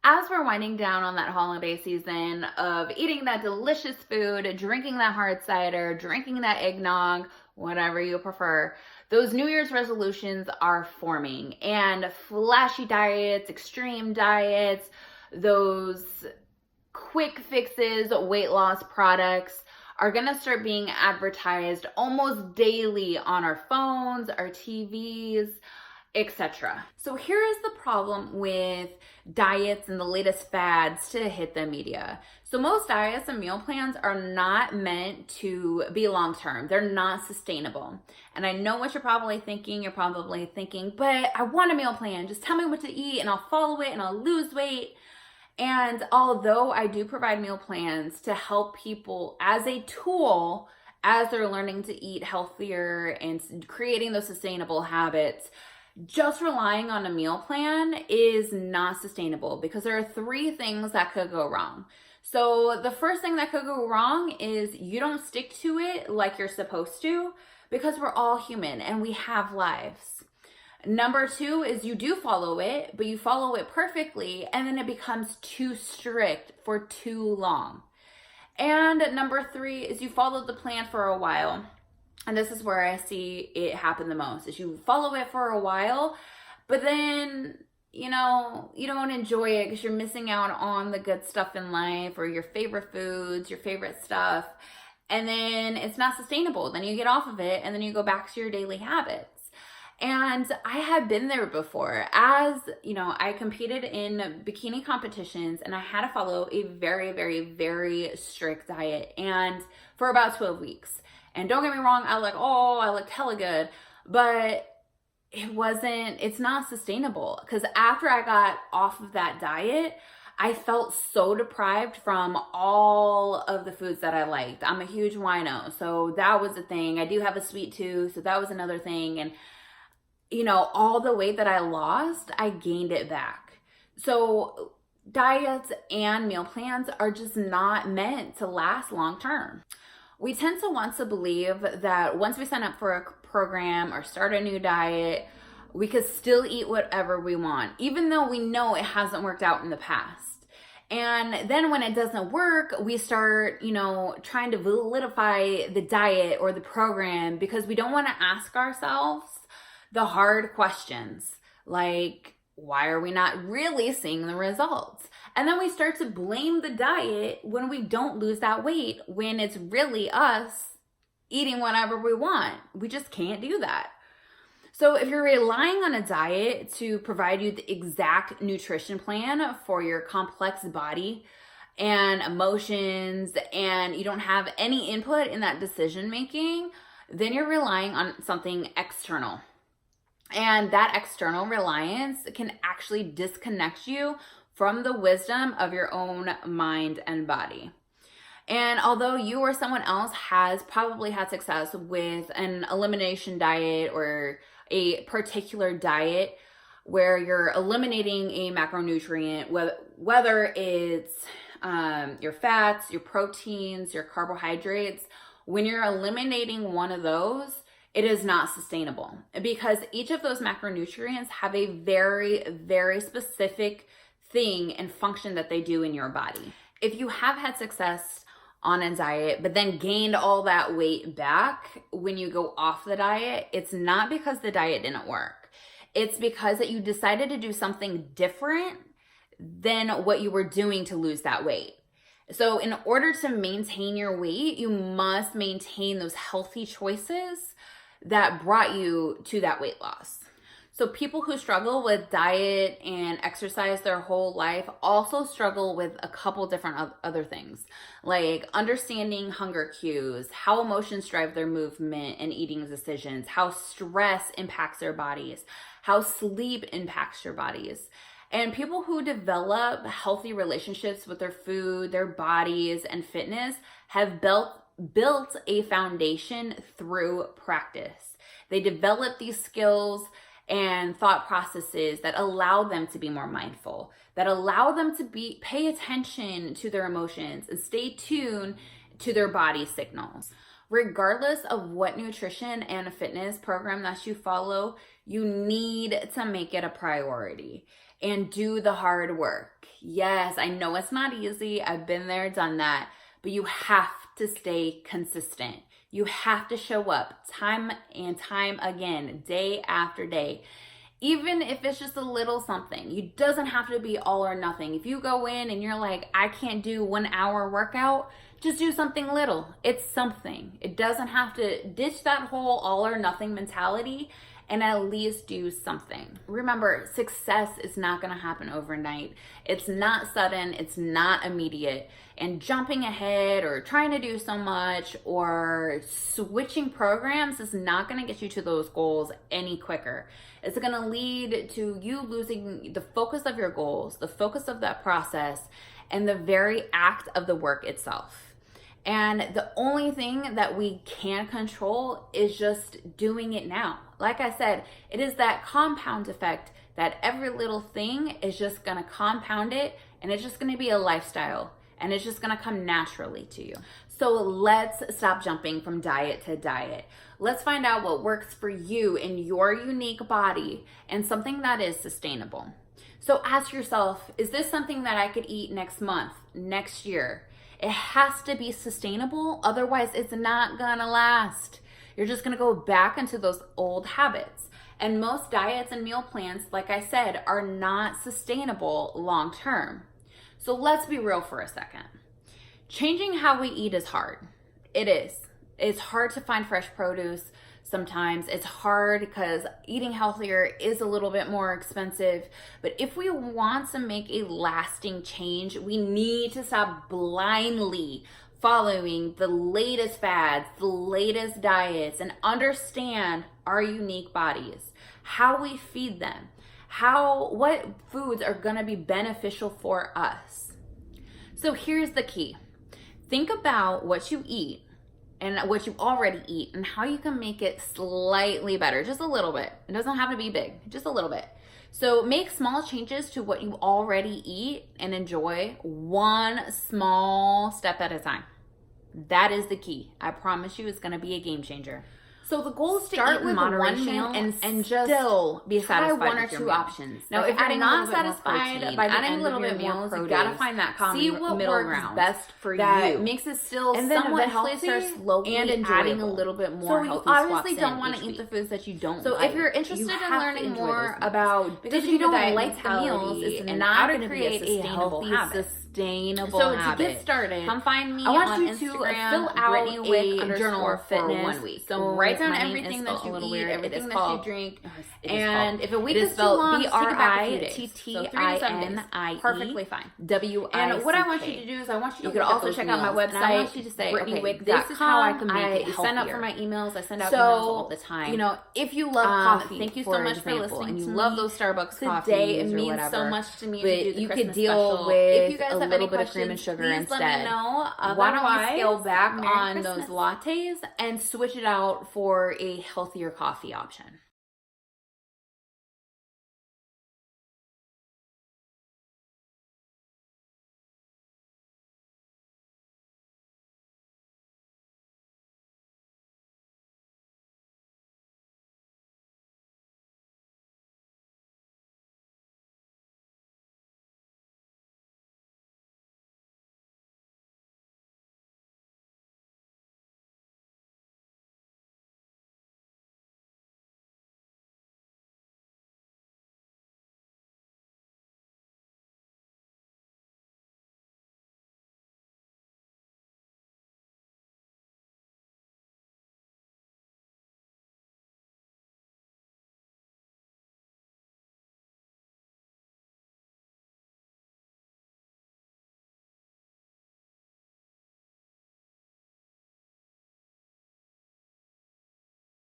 As we're winding down on that holiday season of eating that delicious food, drinking that hard cider, drinking that eggnog, whatever you prefer, those New Year's resolutions are forming. And flashy diets, extreme diets, those quick fixes, weight loss products are going to start being advertised almost daily on our phones, our TVs, etc. So here is the problem with diets and the latest fads to hit the media. So most diets and meal plans are not meant to be long-term. They're not sustainable. And I know what you're probably thinking. You're probably thinking, but I want a meal plan. Just tell me what to eat and I'll follow it and I'll lose weight. And although I do provide meal plans to help people as a tool as they're learning to eat healthier and creating those sustainable habits, just relying on a meal plan is not sustainable because there are three things that could go wrong. So the first thing that could go wrong is you don't stick to it like you're supposed to because we're all human and we have lives. Number two is you do follow it, but you follow it perfectly and then it becomes too strict for too long. And number three is you follow the plan for a while. And this is where I see it happen the most, is you follow it for a while, but then, you don't enjoy it because you're missing out on the good stuff in life or your favorite foods, your favorite stuff. And then it's not sustainable. Then you get off of it and then you go back to your daily habits. And I have been there before. As I competed in bikini competitions and I had to follow a very, very, very strict diet and for about 12 weeks. And don't get me wrong, I looked hella good, but it's not sustainable. Because after I got off of that diet, I felt so deprived from all of the foods that I liked. I'm a huge wino, so that was a thing. I do have a sweet tooth, so that was another thing. And, all the weight that I lost, I gained it back. So diets and meal plans are just not meant to last long term. We tend to want to believe that once we sign up for a program or start a new diet, we could still eat whatever we want, even though we know it hasn't worked out in the past. And then when it doesn't work, we start, trying to validify the diet or the program because we don't want to ask ourselves the hard questions like, why are we not really seeing the results? And then we start to blame the diet when we don't lose that weight, when it's really us eating whatever we want. We just can't do that. So if you're relying on a diet to provide you the exact nutrition plan for your complex body and emotions, and you don't have any input in that decision making, then you're relying on something external. And that external reliance can actually disconnect you from the wisdom of your own mind and body. And although you or someone else has probably had success with an elimination diet or a particular diet where you're eliminating a macronutrient, whether it's your fats, your proteins, your carbohydrates, when you're eliminating one of those, it is not sustainable because each of those macronutrients have a very, very specific thing and function that they do in your body. If you have had success on a diet, but then gained all that weight back when you go off the diet, it's not because the diet didn't work. It's because that you decided to do something different than what you were doing to lose that weight. So in order to maintain your weight, you must maintain those healthy choices that brought you to that weight loss. So people who struggle with diet and exercise their whole life also struggle with a couple different other things, like understanding hunger cues, how emotions drive their movement and eating decisions, how stress impacts their bodies, how sleep impacts your bodies. And people who develop healthy relationships with their food, their bodies, and fitness have built a foundation through practice. They develop these skills and thought processes that allow them to be more mindful, that allow them to pay attention to their emotions and stay tuned to their body signals. Regardless of what nutrition and fitness program that you follow, you need to make it a priority and do the hard work. Yes, I know it's not easy. I've been there, done that, but you have to stay consistent. You have to show up time and time again, day after day. Even if it's just a little something, it doesn't have to be all or nothing. If you go in and you're like, I can't do 1 hour workout, just do something little. It's something. It doesn't have to ditch that whole all or nothing mentality and at least do something. Remember, success is not going to happen overnight. It's not sudden. It's not immediate. And jumping ahead or trying to do so much or switching programs is not going to get you to those goals any quicker. It's going to lead to you losing the focus of your goals, the focus of that process, and the very act of the work itself. And the only thing that we can control is just doing it now. Like I said, it is that compound effect that every little thing is just going to compound it, and it's just going to be a lifestyle, and it's just going to come naturally to you. So let's stop jumping from diet to diet. Let's find out what works for you in your unique body and something that is sustainable. So ask yourself, is this something that I could eat next month, next year? It has to be sustainable, otherwise it's not gonna last. You're just gonna go back into those old habits. And most diets and meal plans, like I said, are not sustainable long term. So let's be real for a second. Changing how we eat is hard. It is. It's hard to find fresh produce. Sometimes it's hard because eating healthier is a little bit more expensive. But if we want to make a lasting change, we need to stop blindly following the latest fads, the latest diets, and understand our unique bodies, how we feed them, what foods are going to be beneficial for us. So here's the key. Think about what you eat and what you already eat and how you can make it slightly better, just a little bit. It doesn't have to be big, just a little bit. So make small changes to what you already eat and enjoy, one small step at a time. That is the key. I promise you it's going to be a game changer. So the goal is to eat with one meal and just still be satisfied one or with your two meal. options. Now, if you're not satisfied by adding a little bit more meals, produce, you gotta find that common see what middle works ground best for that you. makes it still And then somewhat eventually healthy start slowly and adding enjoyable. a little bit So more you healthy obviously swaps don't in want each to eat the week. foods that you don't So like. if you're interested You in have to learning enjoy more those meals. about Because ditching you don't diet like the meals, mentality it's and not how gonna to be create a a sustainable healthy, habit. sustainable So habit. to get started, Come find me I want on you to Instagram, fill out Brittany Wick a journal _for fitness. 1 week. So Write down my name everything is that spelled a you little eat, weird. everything It is that called- you drink. It is And called- if a week it is is too long, spelled just take it back a few days. BRITTIE. So 3 to 7 days. Perfectly fine. And what I want you to do is I want you to You could look at also those check out my meals, and I website, want you to say, okay, BrittanyWick.com. this is how I can make it I sign up healthier. for my emails. I send out So, emails all the time. you know, if you love coffee, thank you so for much for example, listening and you to love me those Starbucks today. coffees It or means whatever, so much to me but to do the you Christmas could deal special. with If you guys a have little any bit of cream and questions, sugar please instead. let me know. Why don't we scale Otherwise, back Merry on Christmas. those lattes and switch it out for a healthier coffee option?